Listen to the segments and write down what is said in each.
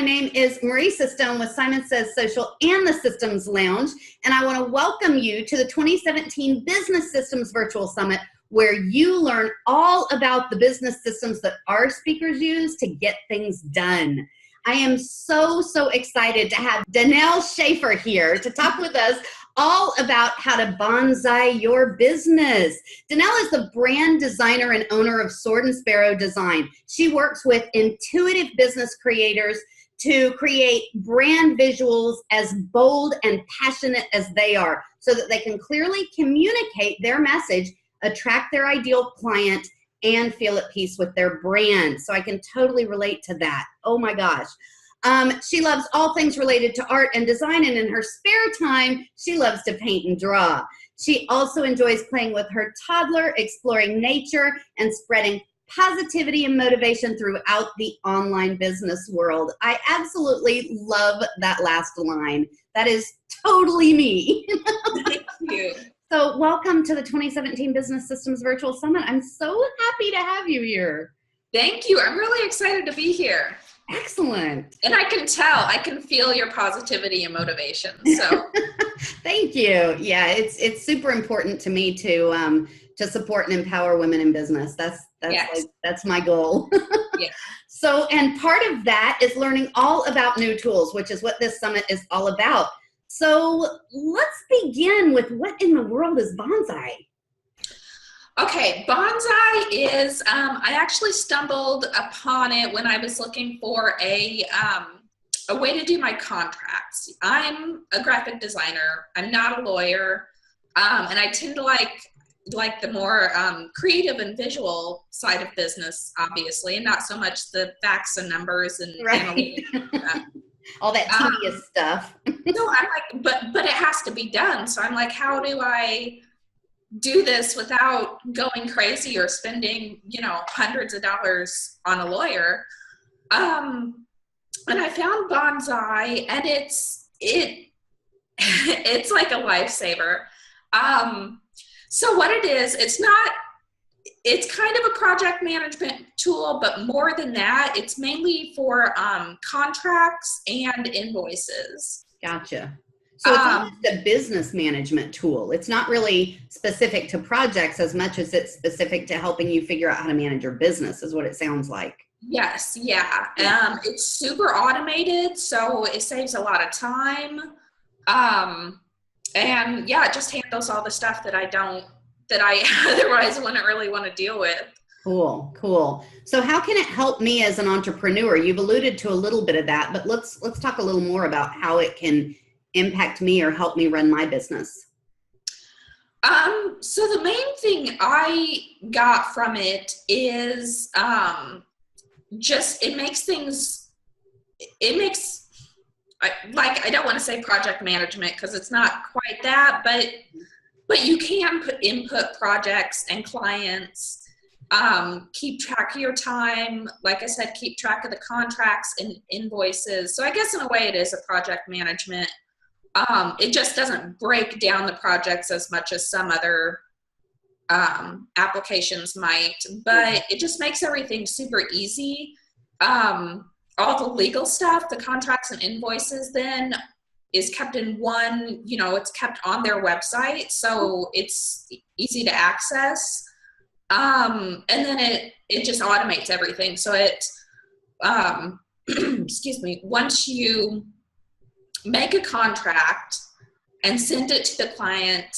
name is Marisa Stone with Simon Says Social and the Systems Lounge, and I want to welcome you to the 2017 Business Systems Virtual Summit, where you learn all about the business systems that our speakers use to get things done. I am so excited to have Danelle Schaefer here to talk with us all about how to bonsai your business. Danelle is the brand designer and owner of Sword and Sparrow Design. She works with intuitive business creators to create brand visuals as bold and passionate as they are, so that they can clearly communicate their message, attract their ideal client, and feel at peace with their brand. So I can totally relate to that. Oh my gosh. She loves all things related to art and design, and in her spare time, she loves to paint and draw. She also enjoys playing with her toddler, exploring nature, and spreading positivity and motivation throughout the online business world. I absolutely love that last line. That is totally me. Thank you. So welcome to the 2017 Business Systems Virtual Summit. I'm so happy to have you here. Thank you. I'm really excited to be here. Excellent. And I can feel your positivity and motivation. So thank you. Yeah, it's super important to me to support and empower women in business. That's my goal. Yeah. So, and part of that is learning all about new tools, which is what this summit is all about. So let's begin with what in the world is bonsai? Okay, bonsai is, I actually stumbled upon it when I was looking for a way to do my contracts. I'm a graphic designer. I'm not a lawyer, and I tend to like the more creative and visual side of business, obviously, and not so much the facts and numbers and right. All that tedious stuff. No, I'm like, but it has to be done. So I'm like, how do I do this without going crazy or spending, hundreds of dollars on a lawyer? And I found bonsai, and it's like a lifesaver. So what it is, it's kind of a project management tool, but more than that, it's mainly for contracts and invoices. Gotcha. So it's almost a business management tool. It's not really specific to projects as much as it's specific to helping you figure out how to manage your business, is what it sounds like. Yes, yeah. It's super automated, so it saves a lot of time. And yeah, it just handles all the stuff that I otherwise wouldn't really want to deal with. Cool. So how can it help me as an entrepreneur? You've alluded to a little bit of that, but let's talk a little more about how it can impact me or help me run my business. So the main thing I got from it is I don't want to say project management because it's not quite that, but you can input projects and clients, keep track of your time. Like I said, keep track of the contracts and invoices. So I guess in a way it is a project management. It just doesn't break down the projects as much as some other applications might, but it just makes everything super easy. All the legal stuff, the contracts and invoices then is kept in one, it's kept on their website, so it's easy to access. And then it just automates everything. So it, excuse me, once you make a contract and send it to the client,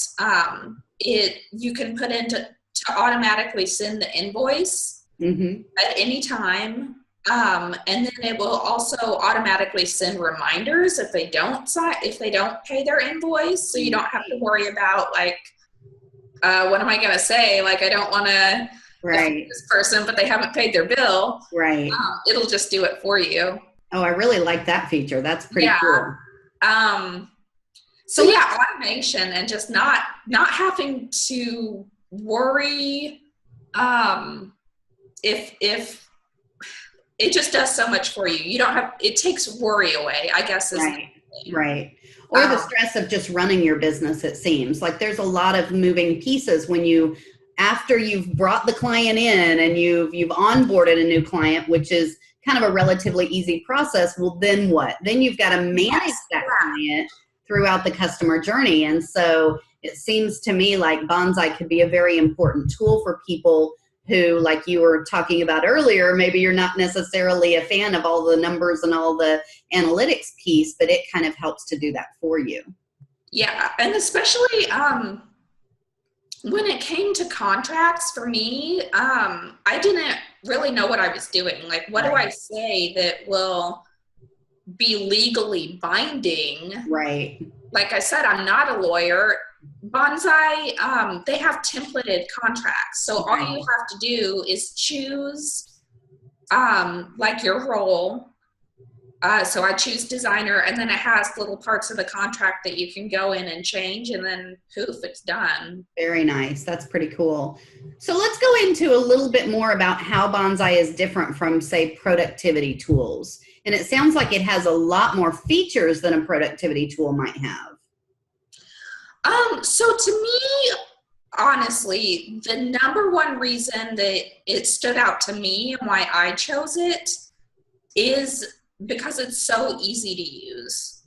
you can put in to automatically send the invoice at any time. And then it will also automatically send reminders if they don't pay their invoice. So you don't have to worry about what am I going to say? I don't want to right this person, but they haven't paid their bill. Right. It'll just do it for you. Oh, I really like that feature. That's pretty cool. So yeah, automation and just not having to worry if it just does so much for you. It takes worry away, I guess. Right. Or the stress of just running your business, it seems. Like there's a lot of moving pieces when after you've brought the client in and you've onboarded a new client, which is kind of a relatively easy process. Well, then what? Then you've got to manage that client throughout the customer journey. And so it seems to me like Bonsai could be a very important tool for people who, like you were talking about earlier, maybe you're not necessarily a fan of all the numbers and all the analytics piece, but it kind of helps to do that for you. Yeah, and especially when it came to contracts for me, I didn't really know what I was doing. Like, what do I say that will be legally binding? Right. Like I said, I'm not a lawyer. Bonsai, they have templated contracts. So all you have to do is choose like your role. So I choose designer, and then it has little parts of the contract that you can go in and change, and then poof, it's done. Very nice. That's pretty cool. So let's go into a little bit more about how Bonsai is different from, say, productivity tools. And it sounds like it has a lot more features than a productivity tool might have. So to me, honestly, the number one reason that it stood out to me and why I chose it is because it's so easy to use.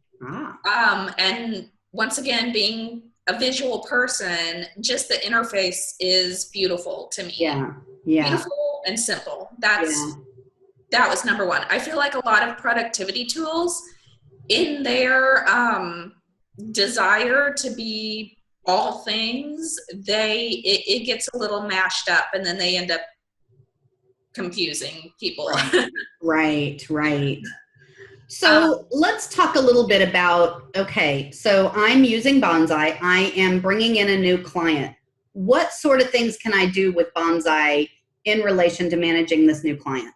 And once again, being a visual person, just the interface is beautiful to me. Yeah. Beautiful and simple. That was number one. I feel like a lot of productivity tools, in their desire to be all things, it gets a little mashed up, and then they end up confusing people. Right. So let's talk a little bit about, okay, so I'm using Bonsai. I am bringing in a new client. What sort of things can I do with Bonsai in relation to managing this new client?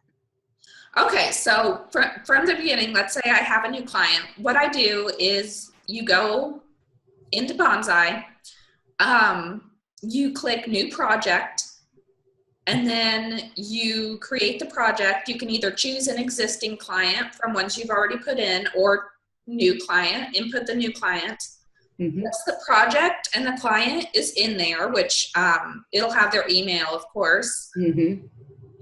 Okay, so from the beginning, let's say I have a new client. What I do is you go into Bonsai, you click new project, and then you create the project. You can either choose an existing client from ones you've already put in, or new client, input the new client. That's the project, and the client is in there, which it'll have their email, of course.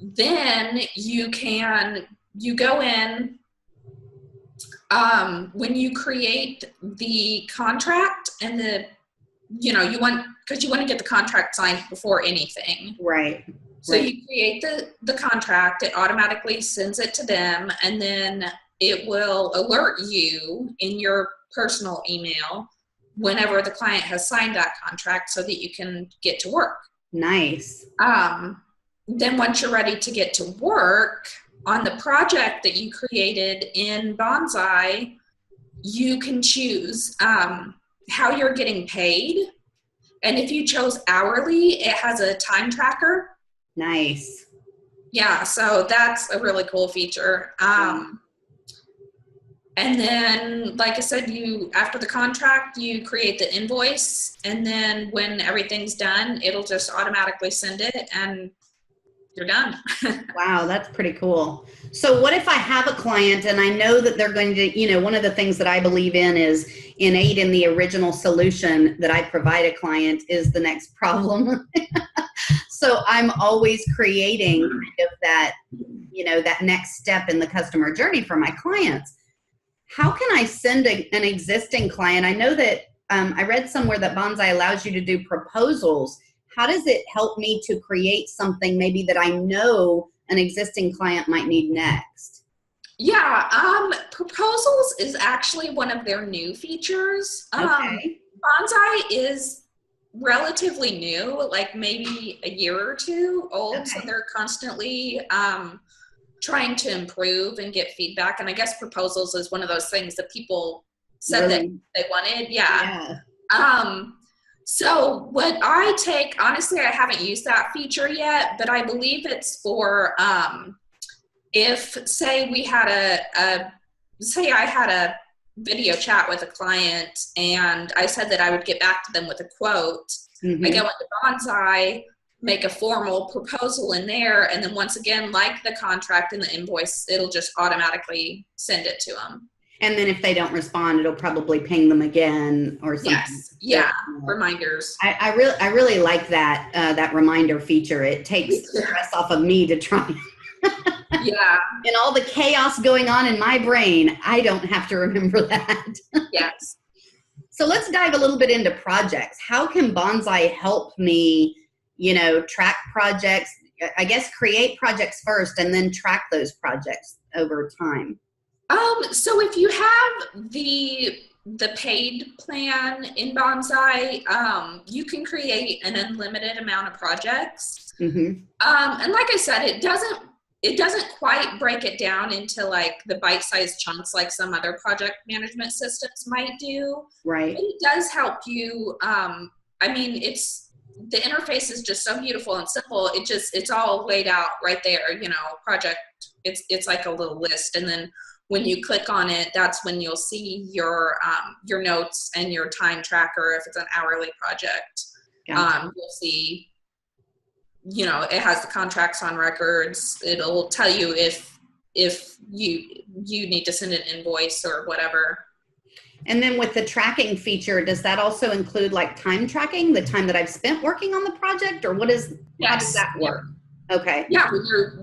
Then you go in, when you create the contract, and you want to get the contract signed before anything. Right. So you create the contract, it automatically sends it to them, and then it will alert you in your personal email whenever the client has signed that contract, so that you can get to work. Nice. Then once you're ready to get to work on the project that you created in Bonsai, you can choose how you're getting paid. And if you chose hourly, it has a time tracker. Nice. Yeah, so that's a really cool feature. And then, like I said, after the contract, you create the invoice, and then when everything's done, it'll just automatically send it, and you're done. Wow, that's pretty cool. So what if I have a client and I know that they're going to, one of the things that I believe in is innate in the original solution that I provide a client is the next problem. So I'm always creating kind of that, that next step in the customer journey for my clients. How can I send an existing client? I know that I read somewhere that Bonsai allows you to do proposals. How does it help me to create something maybe that I know an existing client might need next? Yeah, proposals is actually one of their new features. Okay. Bonsai is relatively new, like maybe a year or two old. Okay. So they're constantly trying to improve and get feedback. And I guess proposals is one of those things that people said that they wanted. Yeah. So what I take, honestly, I haven't used that feature yet, but I believe it's for if, say, I had a video chat with a client and I said that I would get back to them with a quote. I go into Bonsai, make a formal proposal in there, and then once again, like the contract and the invoice, it'll just automatically send it to them. And then if they don't respond, it'll probably ping them again or something. Yes. Yeah. Reminders. I really like that reminder feature. It takes the stress off of me to try. Yeah. And all the chaos going on in my brain, I don't have to remember that. Yes. So let's dive a little bit into projects. How can Bonsai help me, track projects? I guess create projects first and then track those projects over time. So if you have the paid plan in Bonsai, you can create an unlimited amount of projects. Mm-hmm. And like I said, it doesn't quite break it down into like the bite-sized chunks like some other project management systems might do. Right. But it does help you. The interface is just so beautiful and simple. It's all laid out right there, project. It's like a little list. And then when you click on it, that's when you'll see your notes and your time tracker. If it's an hourly project, Gotcha. you'll see, it has the contracts on records. It'll tell you if you need to send an invoice or whatever. And then with the tracking feature, does that also include like time tracking, the time that I've spent working on the project, or how does that work? Okay. Yeah,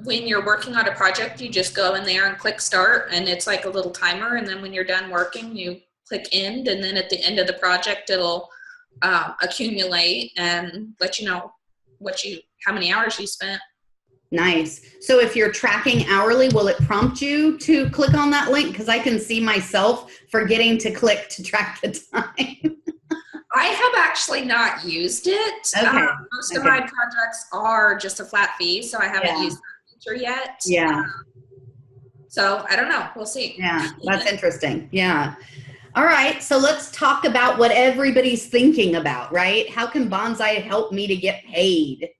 when you're working on a project, you just go in there and click start, and it's like a little timer. And then when you're done working, you click end, and then at the end of the project, it'll accumulate and let you know how many hours you spent. Nice. So if you're tracking hourly, will it prompt you to click on that link? Because I can see myself forgetting to click to track the time. I have actually not used it. Okay. Most of my projects are just a flat fee, so I haven't used that feature yet. Yeah. So I don't know. We'll see. Yeah, that's interesting. Yeah. All right. So let's talk about what everybody's thinking about, right? How can Bonsai help me to get paid?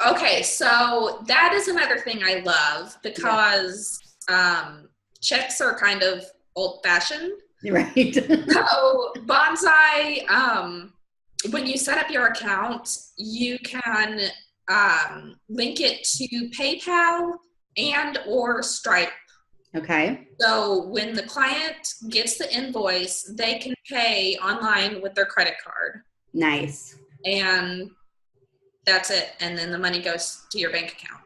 Okay, so that is another thing I love because checks are kind of old-fashioned. Right. So Bonsai, when you set up your account, you can link it to PayPal and or Stripe. Okay. So when the client gets the invoice, they can pay online with their credit card. Nice. And that's it. And then the money goes to your bank account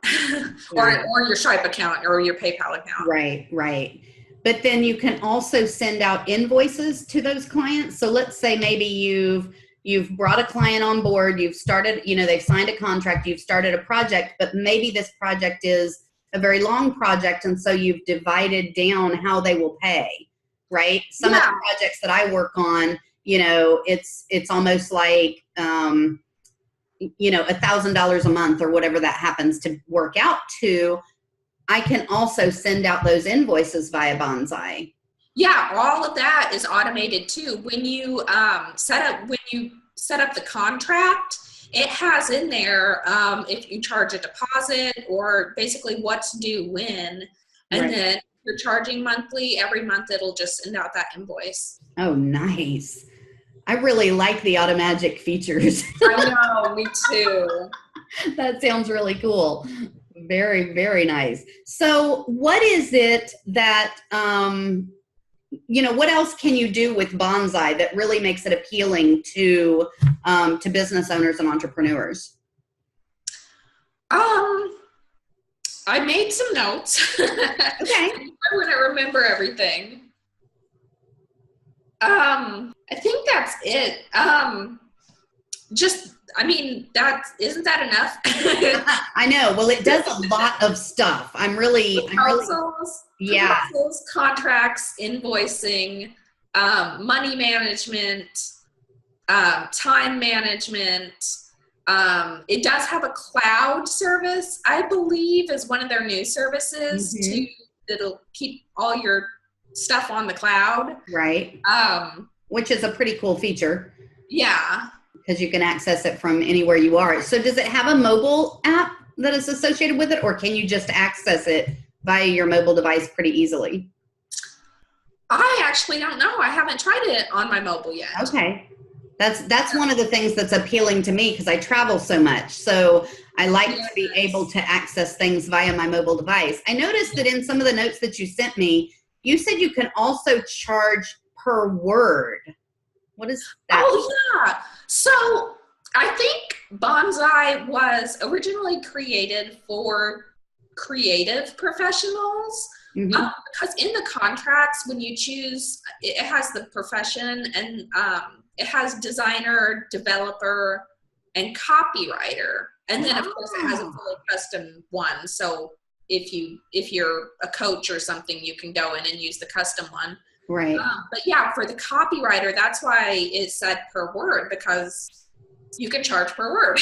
or your Stripe account or your PayPal account. Right. But then you can also send out invoices to those clients. So let's say maybe you've brought a client on board, you've started, they've signed a contract, you've started a project, but maybe this project is a very long project. And so you've divided down how they will pay, right? Some of the projects that I work on, it's almost like, $1,000 a month or whatever that happens to work out to. I can also send out those invoices via Bonsai. Yeah, all of that is automated too. When you set up the contract, it has in there if you charge a deposit or basically what's due when, and then if you're charging monthly, every month it'll just send out that invoice. Oh, nice. I really like the Automagic features. I know, me too. That sounds really cool. Very, very nice. So what is it that, what else can you do with Bonsai that really makes it appealing to business owners and entrepreneurs? I made some notes. Okay. I wouldn't remember everything. I think that's it. Isn't that enough? I know. Well, it does a lot of stuff. Proposals, contracts, invoicing, money management, time management. It does have a cloud service, I believe, is one of their new services that'll keep all your stuff on the cloud. Right. Which is a pretty cool feature. Yeah. Because you can access it from anywhere you are. So does it have a mobile app that is associated with it, or can you just access it via your mobile device pretty easily? I actually don't know. I haven't tried it on my mobile yet. Okay. That's one of the things that's appealing to me because I travel so much. So I like to be able to access things via my mobile device. I noticed that in some of the notes that you sent me, you said you can also charge per word. What is that? Oh, yeah. So I think Bonsai was originally created for creative professionals. Mm-hmm. Because in the contracts, when you choose, it has the profession, and it has designer, developer, and copywriter. And then, of course, it has a fully custom one. So if you're a coach or something, you can go in and use the custom one. Right. But yeah, for the copywriter, that's why it said per word, because you can charge per word.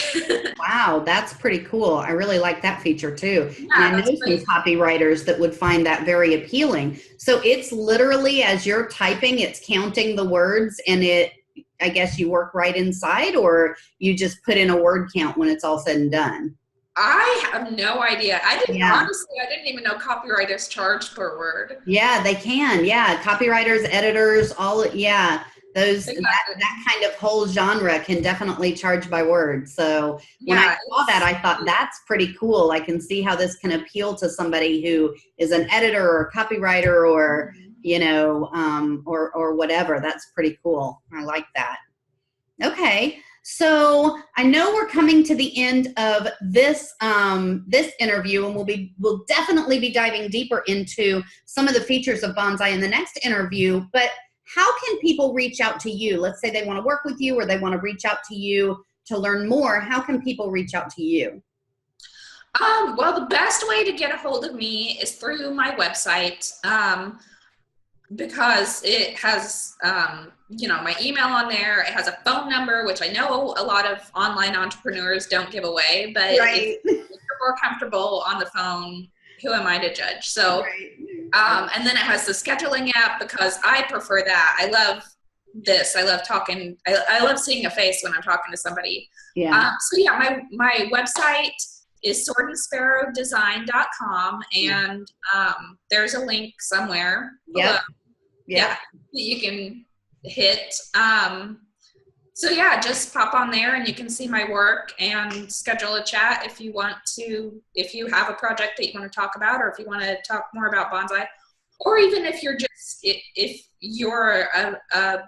Wow, that's pretty cool. I really like that feature too. Yeah, and I know that's great. some copywriters that would find that very appealing. So it's literally, as you're typing, it's counting the words, and I guess you work right inside, or you just put in a word count when it's all said and done. I have no idea. Honestly, I didn't even know copywriters charge per word. Yeah, they can. Yeah. Copywriters, editors, that kind of whole genre can definitely charge by word. So when I saw that, I thought that's pretty cool. I can see how this can appeal to somebody who is an editor or a copywriter, or, or whatever. That's pretty cool. I like that. Okay. So I know we're coming to the end of this this interview, and we'll definitely be diving deeper into some of the features of Bonsai in the next interview. But how can people reach out to you? Let's say they want to work with you, or they want to reach out to you to learn more. How can people reach out to you? Well, the best way to get a hold of me is through my website, because it has my email on there. It has a phone number, which I know a lot of online entrepreneurs don't give away, but if you're more comfortable on the phone, who am I to judge? So, and then it has the scheduling app, because I prefer that. I love this. I love talking. I love seeing a face when I'm talking to somebody. Yeah. My website is swordandsparrowdesign.com, and there's a link somewhere. Yeah, you can hit. So yeah, just pop on there and you can see my work and schedule a chat if you want to, if you have a project that you want to talk about, or if you want to talk more about bonsai, or even if you're a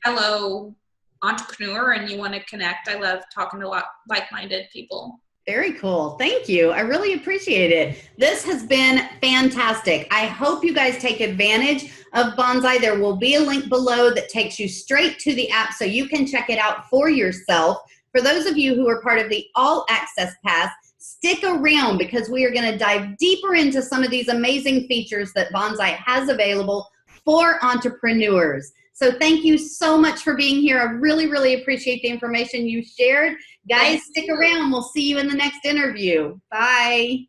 fellow entrepreneur and you want to connect. I love talking to like-minded people. Very cool. Thank you. I really appreciate it. This has been fantastic. I hope you guys take advantage of Bonsai. There will be a link below that takes you straight to the app so you can check it out for yourself. For those of you who are part of the All Access Pass, stick around, because we are going to dive deeper into some of these amazing features that Bonsai has available for entrepreneurs. So thank you so much for being here. I really, really appreciate the information you shared. Guys, stick around. We'll see you in the next interview. Bye.